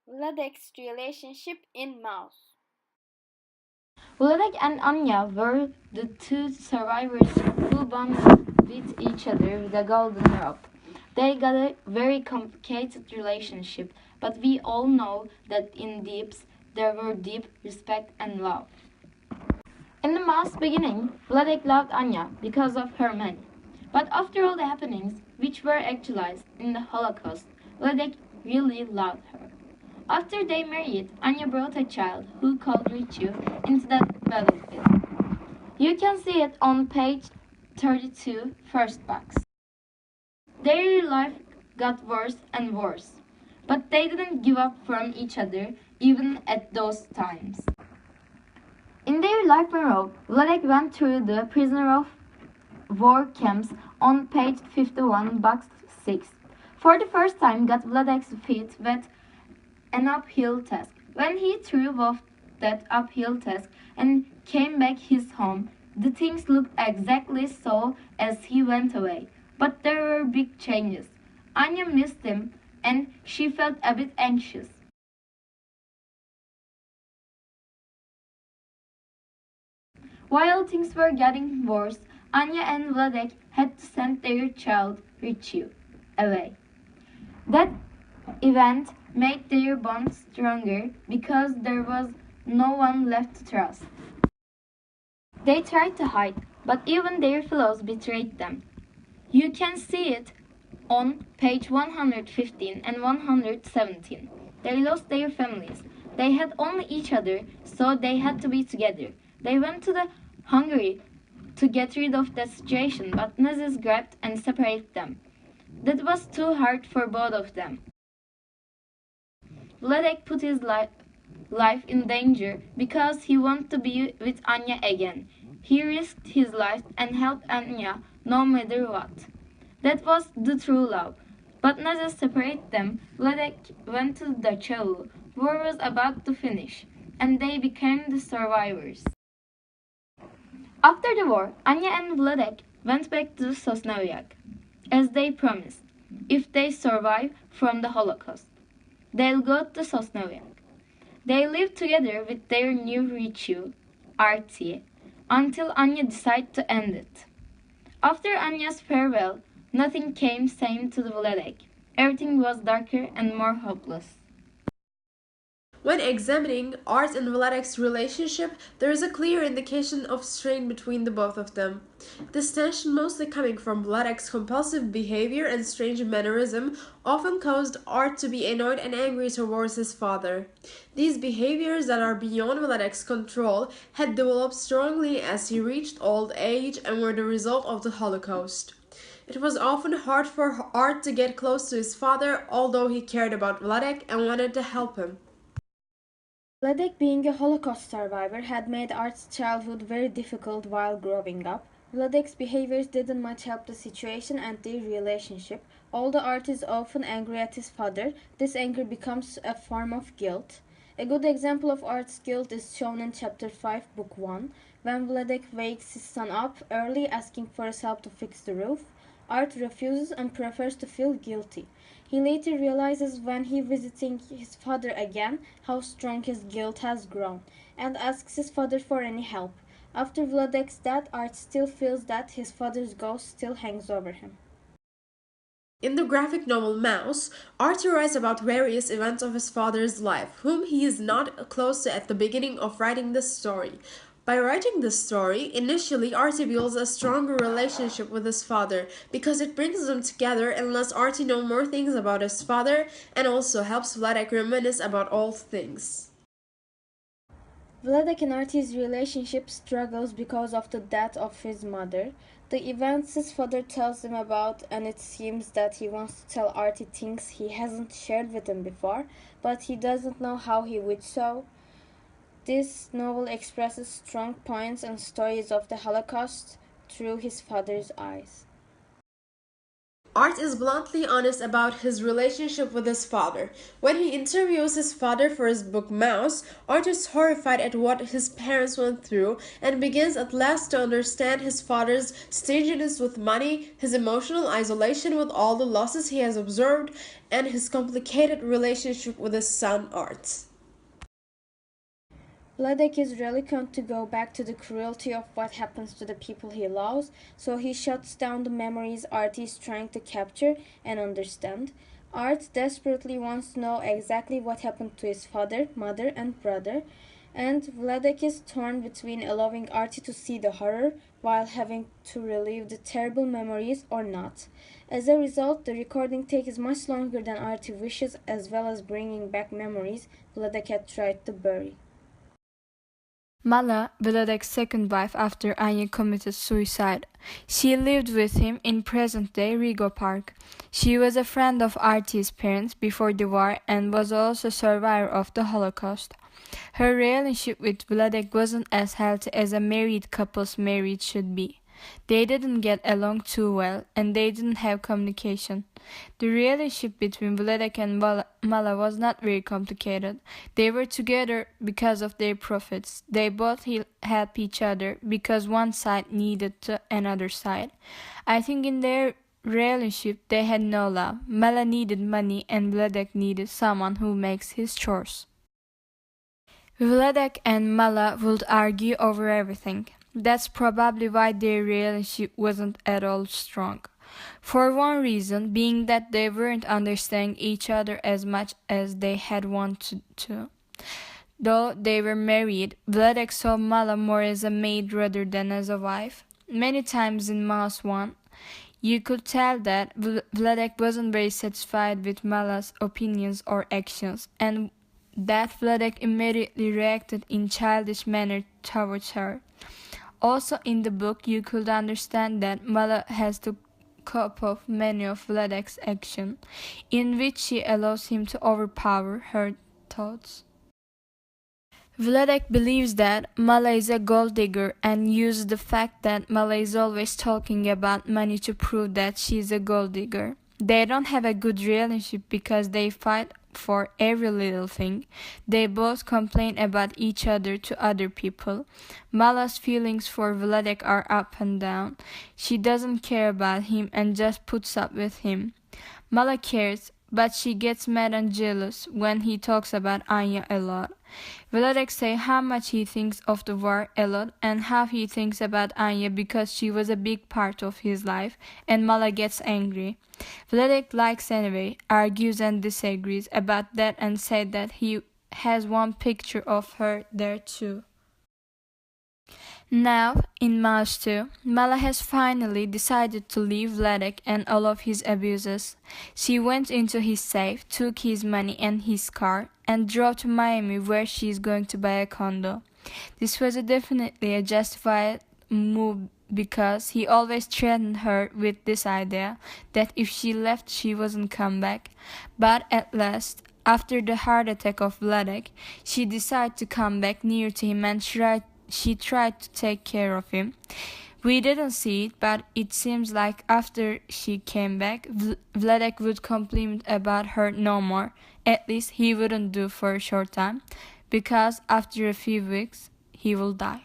Vladek's relationship in Mouse. Vladek and Anya were the two survivors who bonded with each other with a golden rope. They got a very complicated relationship, but we all know that in deeps there were deep respect and love. In the mouse beginning, Vladek loved Anya because of her money. But after all the happenings, which were actualized in the Holocaust, Vladek really loved her. After they married, Anya brought a child who called Richu into that battlefield. You can see it on page 32, first box. Their life got worse and worse, but they didn't give up from each other even at those times. In their life in Rome, Vladek went through the prisoner of war camps on page 51, box 6. For the first time, got Vladek's feet wet an uphill task. When he threw off that uphill task and came back his home, the things looked exactly so as he went away. But there were big changes. Anya missed him and she felt a bit anxious. While things were getting worse, Anya and Vladek had to send their child, Richu, away. That event made their bond stronger because there was no one left to trust. They tried to hide, but even their fellows betrayed them. You can see it on page 115 and 117. They lost their families. They had only each other, so they had to be together. They went to the Hungary to get rid of that situation, but Nazis grabbed and separated them. That was too hard for both of them. Vladek put his life in danger because he wanted to be with Anya again. He risked his life and helped Anya no matter what. That was the true love. But Nazis separated them. Vladek went to Dachau. War was about to finish, and they became the survivors. After the war, Anya and Vladek went back to Sosnovyag, as they promised, if they survive from the Holocaust. They'll go to Sosnovyag. They lived together with their new Richu, Artie, until Anya decided to end it. After Anya's farewell, nothing came same to the Vladek. Everything was darker and more hopeless. When examining Art and Vladek's relationship, there is a clear indication of strain between the both of them. This tension, mostly coming from Vladek's compulsive behavior and strange mannerism, often caused Art to be annoyed and angry towards his father. These behaviors that are beyond Vladek's control had developed strongly as he reached old age and were the result of the Holocaust. It was often hard for Art to get close to his father, although he cared about Vladek and wanted to help him. Vladek, being a Holocaust survivor, had made Art's childhood very difficult while growing up. Vladek's behaviors didn't much help the situation and their relationship. Although Art is often angry at his father, this anger becomes a form of guilt. A good example of Art's guilt is shown in chapter 5, book 1, when Vladek wakes his son up early asking for his help to fix the roof. Art refuses and prefers to feel guilty. He later realizes when he visiting his father again how strong his guilt has grown, and asks his father for any help. After Vladek's death, Art still feels that his father's ghost still hangs over him. In the graphic novel Mouse, Arthur writes about various events of his father's life, whom he is not close to at the beginning of writing the story. By writing this story, initially Artie builds a stronger relationship with his father because it brings them together and lets Artie know more things about his father and also helps Vladek reminisce about old things. Vladek and Artie's relationship struggles because of the death of his mother. The events his father tells him about, and it seems that he wants to tell Artie things he hasn't shared with him before, but he doesn't know how he would so. This novel expresses strong points and stories of the Holocaust through his father's eyes. Art is bluntly honest about his relationship with his father. When he interviews his father for his book Mouse, Art is horrified at what his parents went through and begins at last to understand his father's stinginess with money, his emotional isolation with all the losses he has observed, and his complicated relationship with his son Art. Vladek is reluctant to go back to the cruelty of what happens to the people he loves, so he shuts down the memories Art is trying to capture and understand. Art desperately wants to know exactly what happened to his father, mother, and brother, and Vladek is torn between allowing Artie to see the horror while having to relive the terrible memories or not. As a result, the recording takes much longer than Artie wishes, as well as bringing back memories Vladek had tried to bury. Mala, Vladek's second wife after Anya committed suicide. She lived with him in present-day Rigo Park. She was a friend of Artie's parents before the war and was also a survivor of the Holocaust. Her relationship with Vladek wasn't as healthy as a married couple's marriage should be. They didn't get along too well, and they didn't have communication. The relationship between Vladek and Mala was not very complicated. They were together because of their profits. They both helped each other because one side needed another side. I think in their relationship they had no love. Mala needed money and Vladek needed someone who makes his chores. Vladek and Mala would argue over everything. That's probably why their relationship wasn't at all strong. For one reason being that they weren't understanding each other as much as they had wanted to. Though they were married, Vladek saw Mala more as a maid rather than as a wife. Many times in Mouse 1, you could tell that Vladek wasn't very satisfied with Mala's opinions or actions, and that Vladek immediately reacted in childish manner towards her. Also in the book you could understand that Mala has to cope with many of Vladek's actions, in which she allows him to overpower her thoughts. Vladek believes that Mala is a gold digger and uses the fact that Mala is always talking about money to prove that she is a gold digger. They don't have a good relationship because they fight for every little thing. They both complain about each other to other people. Mala's feelings for Vladek are up and down. She doesn't care about him and just puts up with him. Mala cares, but she gets mad and jealous when he talks about Anya a lot. Vladek says how much he thinks of the war a lot and how he thinks about Anya because she was a big part of his life, and Mala gets angry. Vladek likes anyway, argues and disagrees about that and said that he has one picture of her there too. Now, in Mouse 2, Mala has finally decided to leave Vladek and all of his abuses. She went into his safe, took his money and his car, and drove to Miami where she is going to buy a condo. This was definitely a justified move because he always threatened her with this idea that if she left she wouldn't come back. But at last, after the heart attack of Vladek, she decided to come back near to him and she tried to take care of him. We didn't see it, but it seems like after she came back, Vladek would complain about her no more. At least he wouldn't do for a short time, because after a few weeks, he will die.